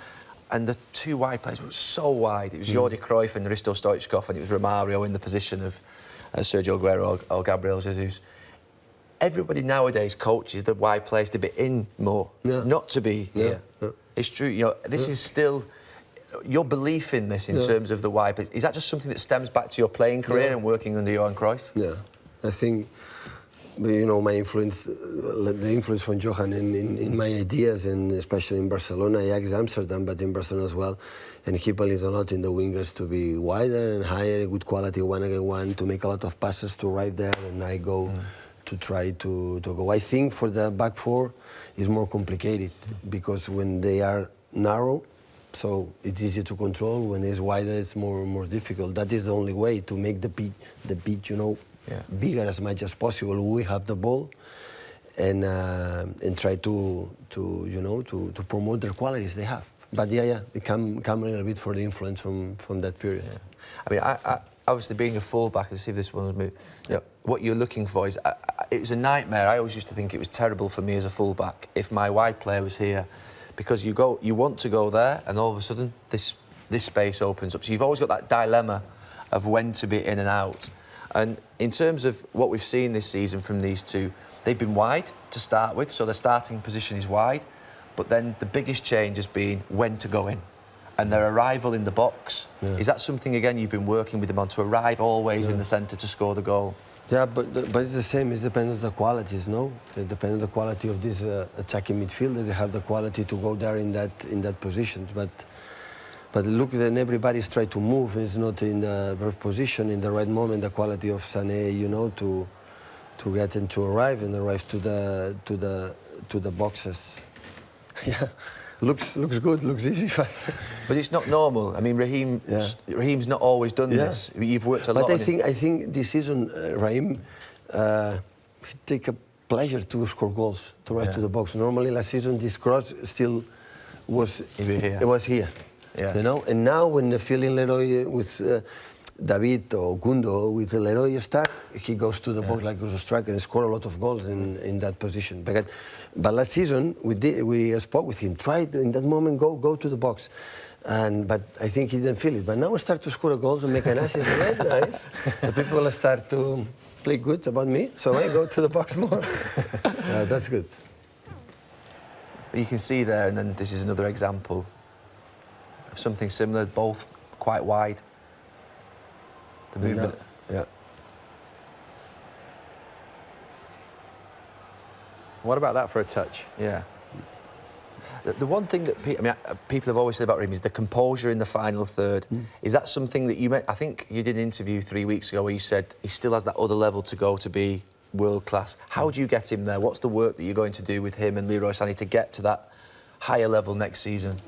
And the two wide players were so wide. It was Jordi Cruyff and Risto Stoichkov, and it was Romario in the position of Sergio Aguero or Gabriel Jesus. Everybody nowadays coaches the wide players to be in more, not to be here. Yeah. It's true. You know, this is still your belief in this in terms of the wide. Is that just something that stems back to your playing career and working under Johan Cruyff? Yeah, I think, you know, my influence, the influence from Johan in my ideas, and especially in Barcelona, Ajax, Amsterdam, but in Barcelona as well. And he believed a lot in the wingers to be wider and higher, good quality, one-against-one, to make a lot of passes to right there, and I go to try to go. I think for the back four is more complicated, because when they are narrow, so it's easy to control. When it's wider, it's more difficult. That is the only way to make the beat, you know, bigger as much as possible. We have the ball, and try to you know, to promote their qualities they have. But it come a little bit for the influence from that period. Yeah. I mean, I obviously being a fullback, let's see if this one was moved. You know, what you're looking for is, it was a nightmare. I always used to think it was terrible for me as a fullback if my wide player was here, because you want to go there, and all of a sudden this space opens up. So you've always got that dilemma of when to be in and out. And in terms of what we've seen this season from these two, they've been wide to start with, so their starting position is wide. But then the biggest change has been when to go in, and their arrival in the box. Yeah. Is that something, again, you've been working with them on, to arrive always in the centre to score the goal? Yeah, but it's the same. It depends on the qualities, no? It depends on the quality of this attacking midfielder. They have the quality to go there in that position. But look, then everybody's trying to move. It's not in the right position, in the right moment. The quality of Sané, you know, to get and to arrive to the boxes. Yeah, looks good, looks easy, but it's not normal. I mean, Raheem's not always done this. You've worked a lot. But I think this season, Raheem, he take a pleasure to score goals, to ride to the box. Normally last season, this cross still was here. It was here, you know. And now when the feeling Leroy with David or Gundo with Leroy start, he goes to the box like a striker and score a lot of goals in that position. But last season we spoke with him, tried in that moment go to the box, but I think he didn't feel it. But now we start to score goals and make an assist. That's nice. The people start to play good about me, so I go to the box more. That's good. You can see there, and then this is another example of something similar, both quite wide. The movement. Yeah. What about that for a touch? Yeah. The one thing that people have always said about him is the composure in the final third. Is that something that you I think you did an interview 3 weeks ago where you said he still has that other level to go to be world class. How do you get him there? What's the work that you're going to do with him and Leroy Sané to get to that higher level next season?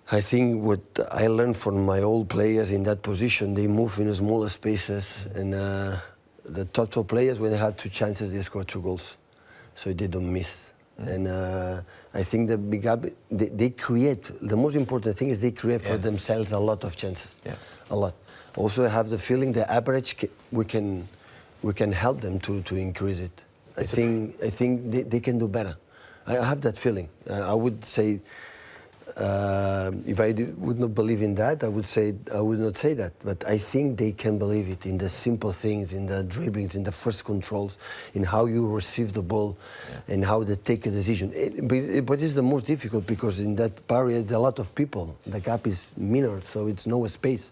I think what I learned from my old players in that position, they move in smaller spaces, and the top players, when they have 2 chances, they score 2 goals, so they don't miss. And I think the big gap, they create. The most important thing is they create for themselves a lot of chances, a lot. Also, I have the feeling the average we can help them to increase it. I think they can do better. I have that feeling. I would say. If I would not believe in that, I would not say that. But I think they can believe it in the simple things, in the dribblings, in the first controls, in how you receive the ball, and how they take a decision. But it's the most difficult, because in that period, a lot of people. The gap is minor, so it's no space,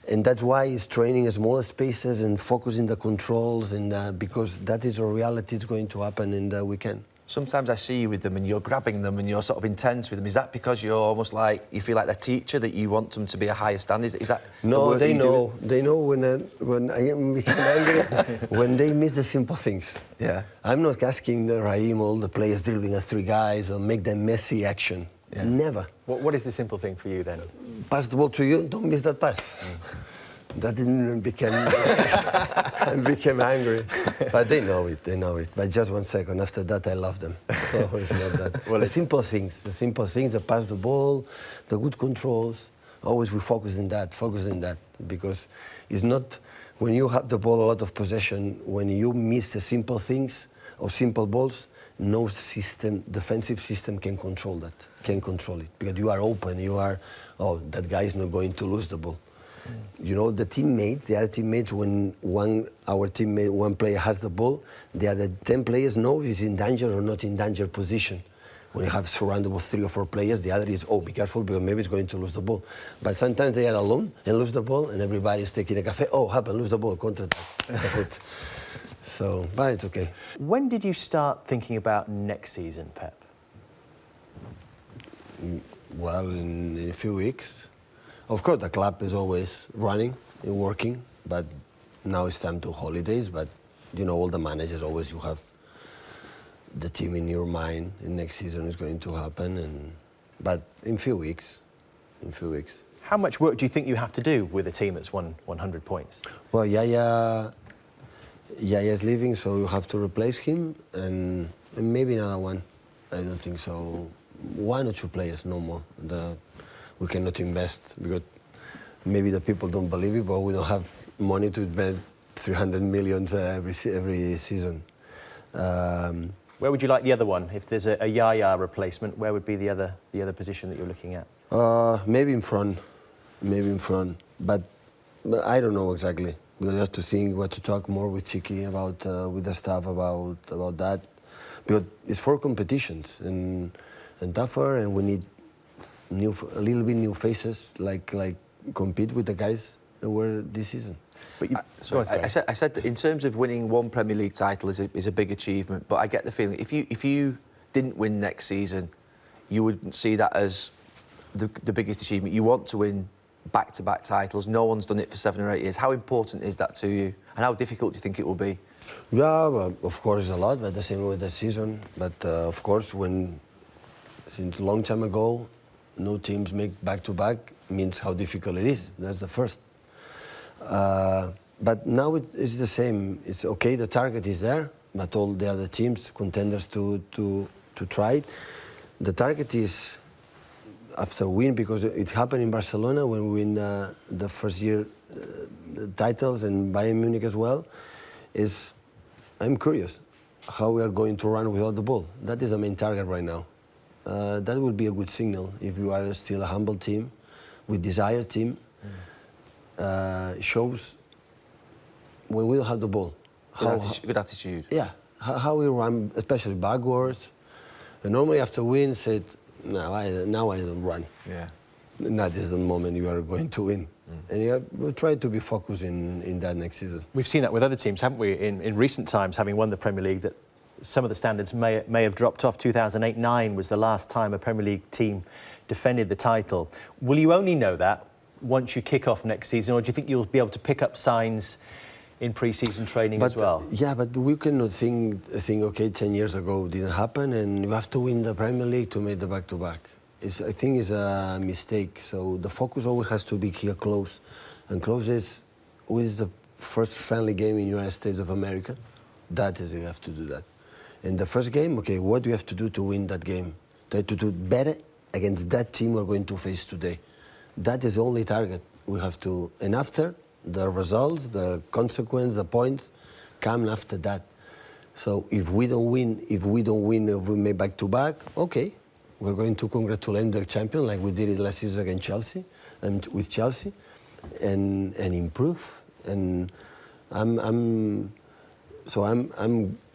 and that's why it's training in smaller spaces and focusing the controls, and because that is a reality. It's going to happen in the weekend. Sometimes I see you with them and you're grabbing them and you're sort of intense with them. Is that because you're almost like, you feel like the teacher, that you want them to be a higher standard? Is that no, they know. They know when I am angry, when they miss the simple things. Yeah. I'm not asking Raheem, all the players dribbling at 3 guys or make them messy action. Never. What is the simple thing for you then? Pass the ball to you, don't miss that pass. That didn't become and became angry, but they know it. They know it. But just 1 second after that, I love them. So it's not that. Well, the simple things, the pass the ball, the good controls. Always we focus on that, because it's not when you have the ball a lot of possession. When you miss the simple things or simple balls, no system, defensive system can control that. Can control it because you are open. You are, oh, that guy is not going to lose the ball. You know, the other teammates, when one player has the ball, the other 10 players know if he's in danger or not in danger position. When you have surrounded with 3 or 4 players, the other is, oh, be careful because maybe he's going to lose the ball. But sometimes they are alone and lose the ball, and everybody is taking a cafe. Oh, happen, lose the ball, counter-attack. So, but it's okay. When did you start thinking about next season, Pep? Well, in a few weeks. Of course, the club is always running and working, but now it's time to holidays. But you know, all the managers always, you have the team in your mind, and next season is going to happen. But in few weeks. How much work do you think you have to do with a team that's won 100 points? Well, Yaya is leaving, so you have to replace him, and maybe another one. I don't think so. 1 or 2 players, no more. We cannot invest because maybe the people don't believe it, but we don't have money to spend 300 million every season. Where would you like the other one? If there's a Yaya replacement, where would be the other position that you're looking at? Maybe in front. But I don't know exactly. We'll have to think what to talk more with Chiqui about, with the staff about that. Because it's 4 competitions and tougher, and we need a little bit new faces, like compete with the guys that were this season. But I said that in terms of winning 1 Premier League title is a big achievement, but I get the feeling if you didn't win next season, you wouldn't see that as the biggest achievement. You want to win back-to-back titles. No one's done it for 7 or 8 years. How important is that to you, and how difficult do you think it will be? Yeah, well, of course, a lot, but the same with the season. But of course, since a long time ago, no teams make back-to-back, means how difficult it is. That's the first. But now it's the same. It's okay, the target is there, but all the other teams, contenders to try it. The target is after win, because it happened in Barcelona when we win the first year titles, and Bayern Munich as well, is I'm curious how we are going to run without the ball. That is the main target right now. That would be a good signal if you are still a humble team, with desire team. Shows when we don't have the ball. Good attitude. Yeah, how we run, especially backwards. And normally after win, said, now I don't run. Yeah. And that is the moment you are going to win. And we'll try to be focused in that next season. We've seen that with other teams, haven't we, in recent times, having won the Premier League, that some of the standards may have dropped off. 2008-09 was the last time a Premier League team defended the title. Will you only know that once you kick off next season, or do you think you'll be able to pick up signs in pre-season training as well? Yeah, but we cannot think, okay, 10 years ago didn't happen, and you have to win the Premier League to make the back-to-back. I think it's a mistake. So the focus always has to be here close. And close is the first friendly game in the United States of America. That is, you have to do that. In the first game, okay, what do you have to do to win that game? Try to do better against that team we're going to face today. That is the only target we have to. And after, the results, the consequence, the points come after that. So if we don't win, if we make back-to-back, okay, we're going to congratulate the champion like we did it last season against Chelsea, and with Chelsea, and improve. And I'm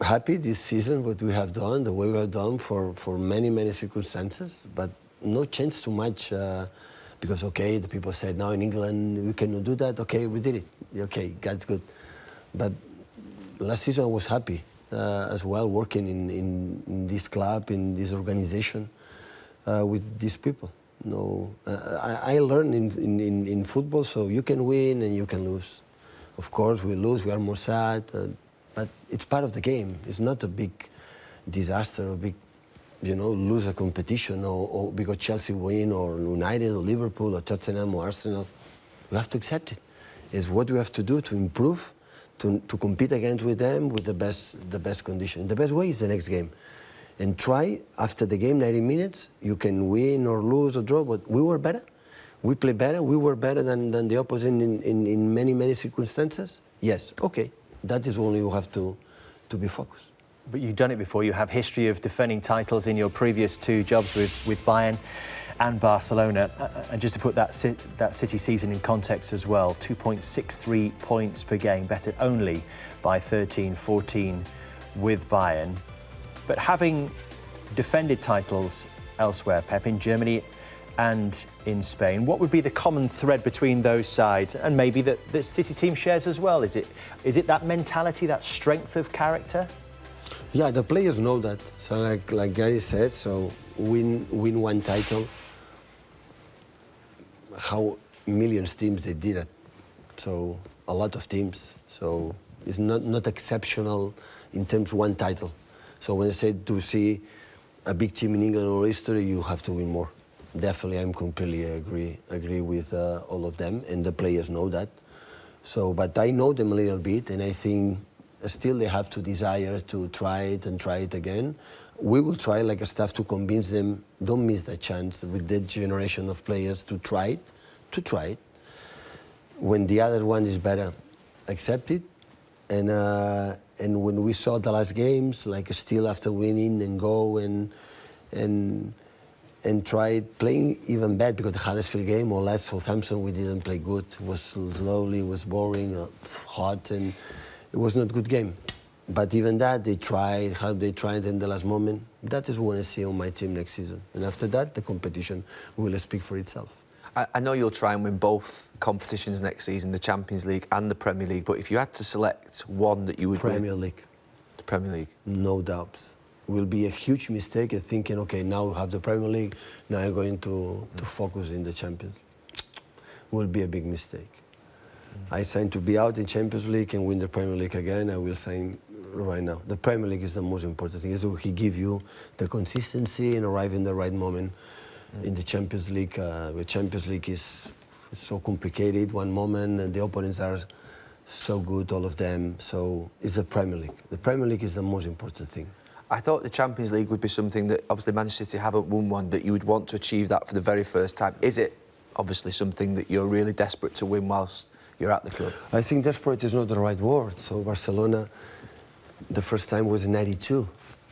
happy this season what we have done, the way we have done for many circumstances, but no change too much. Because, okay, the people said, now in England we cannot do that. Okay, we did it. Okay, that's good. But last season I was happy as well, working in this club, in this organization, with these people. No, I learned in football, so you can win and you can lose. Of course, we lose, we are more sad, but it's part of the game. It's not a big disaster, a big, lose a competition, or because Chelsea win, or United, or Liverpool, or Tottenham, or Arsenal. We have to accept it. Is what we have to do to improve, to compete against with them with the best condition. The best way is the next game. And try, after the game, 90 minutes, you can win or lose or draw, but we were better. We play better. We were better than the opposite in many circumstances. Yes, okay. That is when you have to be focused. But you've done it before. You have history of defending titles in your previous 2 jobs with Bayern and Barcelona. And just to put that City season in context as well, 2.63 points per game, better only by 13-14 with Bayern. But having defended titles elsewhere, Pep, in Germany and in Spain, what would be the common thread between those sides, and maybe that the City team shares as well? Is it that mentality, that strength of character? Yeah, the players know that. So like Gary said, so win 1 title. How millions teams they did it. So a lot of teams. So it's not exceptional in terms of 1 title. So when I say to see a big team in England or history, you have to win more. Definitely, I'm completely agree with all of them, and the players know that. So, but I know them a little bit, and I think still they have to desire to try it again. We will try like a staff to convince them, don't miss that chance with that generation of players to try it. When the other one is better, accept it. And when we saw the last games, like still after winning and go and try playing even better, because the Huddersfield game or last Southampton we didn't play good. It was slowly, it was boring, hot, and it was not a good game. But even that, they tried, how they tried in the last moment. That is what I see on my team next season. And after that, the competition will speak for itself. I know you'll try and win both competitions next season, the Champions League and the Premier League, but if you had to select one that you would Premier win... League. The Premier League. No doubts. Will be a huge mistake in thinking, okay, now we have the Premier League, now I'm going to focus in the Champions. Will be a big mistake. I signed to be out in Champions League and win the Premier League again. I will sign right now. The Premier League is the most important thing. So he give you the consistency and arrive in the right moment. In the Champions League, the Champions League is so complicated. One moment, and the opponents are so good, all of them. So it's the Premier League. The Premier League is the most important thing. I thought the Champions League would be something that, obviously Manchester City haven't won one, that you would want to achieve that for the very first time. Is it obviously something that you're really desperate to win whilst you're at the club? I think desperate is not the right word. So Barcelona, the first time was in 92.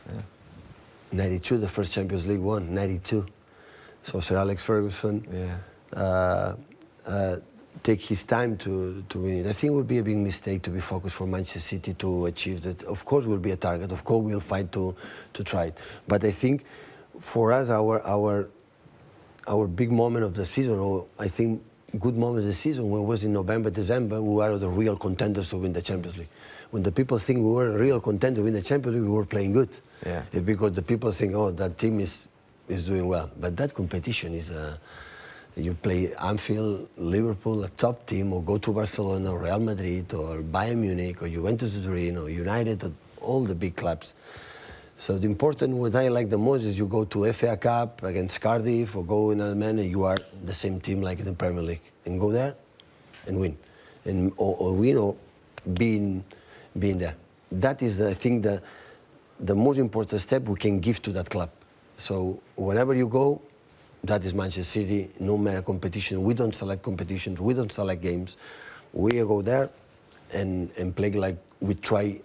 Yeah. 92, the first Champions League won, 92. So Sir Alex Ferguson take his time to win it. I think it would be a big mistake to be focused for Manchester City to achieve that. Of course, will be a target. Of course, we'll fight to try it. But I think for us, our big moment of the season, or I think good moment of the season, when it was in November, December, we were the real contenders to win the Champions League. When the people think we were a real contender to win the Champions League, we were playing good. Yeah. Because the people think, oh, that team is doing well. But that competition is, you play Anfield, Liverpool, a top team, or go to Barcelona, or Real Madrid, or Bayern Munich, or Juventus Turin, or United, or all the big clubs. So the important, what I like the most is you go to FA Cup against Cardiff, or go in a man, and you are the same team like in the Premier League, and go there and win, and or win or being there. That is, I think, the most important step we can give to that club. So whenever you go, that is Manchester City, no matter competition. We don't select competitions, we don't select games. We go there and play like we try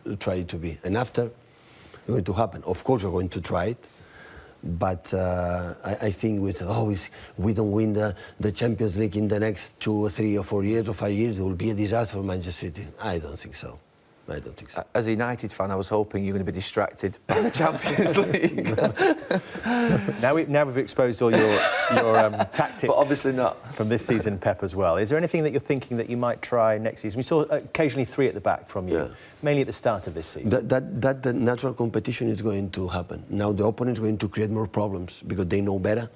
to be. And after, it's going to happen. Of course, we're going to try it. But I think with, we don't win the Champions League in the next 2 or 3 or 4 years or 5 years, it will be a disaster for Manchester City. I don't think so. I don't think so. As a United fan, I was hoping you were going to be distracted by the Champions League. Now we've exposed all your tactics. But obviously not. From this season, Pep, as well. Is there anything that you're thinking that you might try next season? We saw occasionally 3 at the back from you, mainly at the start of this season. That the natural competition is going to happen. Now the opponent is going to create more problems because they know better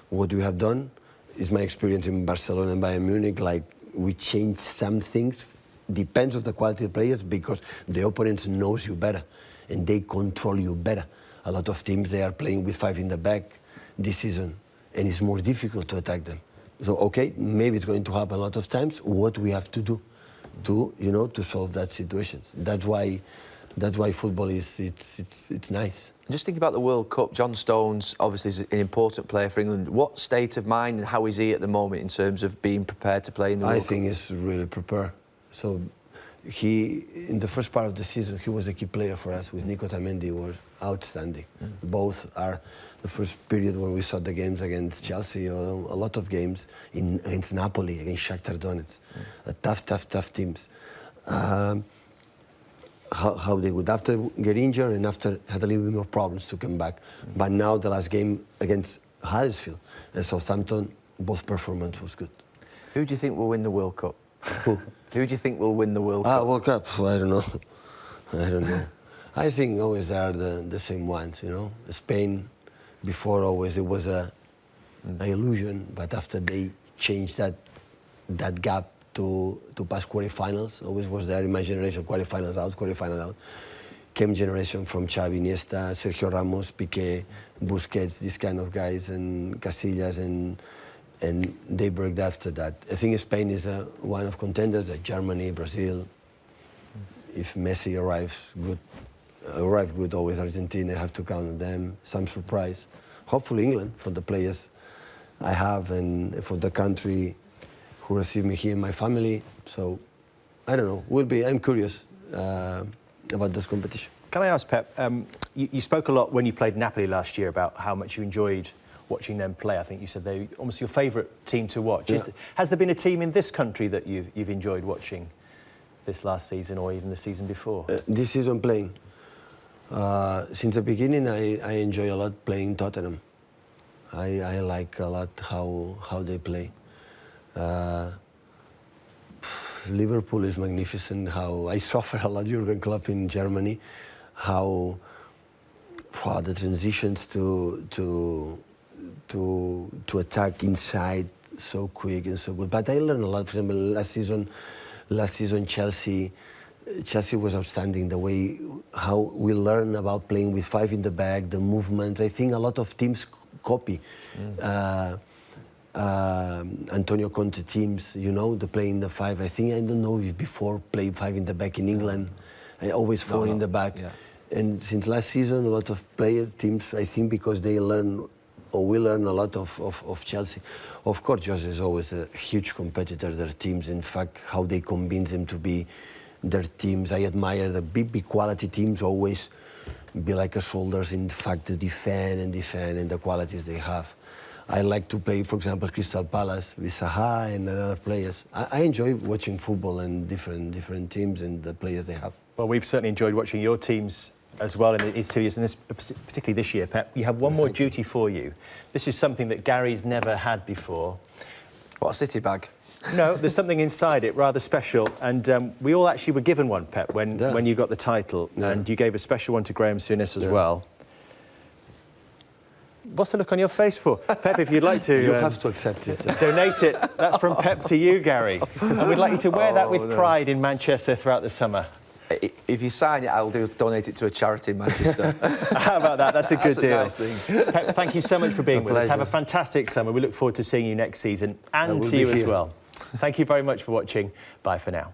what you have done. Is my experience in Barcelona and Bayern Munich. Like, we changed some things. Depends on the quality of players because the opponent knows you better and they control you better. A lot of teams, they are playing with 5 in the back this season and it's more difficult to attack them So okay, maybe it's going to happen a lot of times. What we have to do to solve that situation. That's why football it's nice. Just thinking about the World Cup, John Stones obviously is an important player for England. What state of mind and how is he at the moment in terms of being prepared to play in the World Cup? I think he's really prepared. So in the first part of the season, he was a key player for us with Nico Tamendi, was outstanding. Both are the first period when we saw the games against Chelsea, or a lot of games against Napoli, against Shakhtar Donetsk, tough teams. How they would after get injured and after had a little bit more problems to come back. But now the last game against Huddersfield and Southampton, both performance was good. Who do you think will win the World Cup? Who? Who do you think will win the World Cup? World Cup, I don't know. I think always they are the same ones, Spain, before always it was an illusion, but after they changed that gap to pass quarterfinals, always was there in my generation, quarterfinals out. Came generation from Xavi, Iniesta, Sergio Ramos, Piqué, Busquets, these kind of guys, and Casillas, and they broke after that. I think Spain is one of contenders, like Germany, Brazil. If Messi arrive good, always Argentina, I have to count on them. Some surprise. Hopefully England, for the players I have and for the country who received me here in my family. So, I don't know, I'm curious about this competition. Can I ask, Pep, you spoke a lot when you played Napoli last year about how much you enjoyed watching them play. I think you said they're almost your favourite team to watch. Yeah. Has there been a team in this country that you've enjoyed watching this last season or even the season before? This season playing. Since the beginning, I enjoy a lot playing Tottenham. I like a lot how they play. Liverpool is magnificent. How I suffer a lot Jurgen Klopp in Germany. How the transitions to attack inside so quick and so good. But I learned a lot. For example, last season Chelsea was outstanding. The way how we learn about playing with five in the back, the movement. I think a lot of teams copy. Antonio Conte teams, the play in the five. I think I don't know if before played five in the back in England. I always four in the back. Yeah. And since last season, a lot of teams, I think because they learn, or we learn a lot of Chelsea. Of course, Jose is always a huge competitor, their teams. In fact, how they convince them to be their teams. I admire the big quality teams always be like a shoulders, in fact, to defend and the qualities they have. I like to play, for example, Crystal Palace with Saha and other players. I enjoy watching football and different teams and the players they have. Well, we've certainly enjoyed watching your teams as well in these 2 years, and particularly this year, Pep. You have one more duty for you. This is something that Gary's never had before. What, a City bag? No, there's something inside it, rather special. And we all actually were given one, Pep, when you got the title. Yeah. And you gave a special one to Graham Souness as well. What's the look on your face for? Pep, if you'd like to... You have to accept it. Donate it. That's from Pep to you, Gary. And we'd like you to wear that with pride in Manchester throughout the summer. If you sign it, I'll donate it to a charity in Manchester. How about that? That's a good deal. That's a nice thing. Pep, thank you so much for being with us. Have a fantastic summer. We look forward to seeing you next season and to you as well. Thank you very much for watching. Bye for now.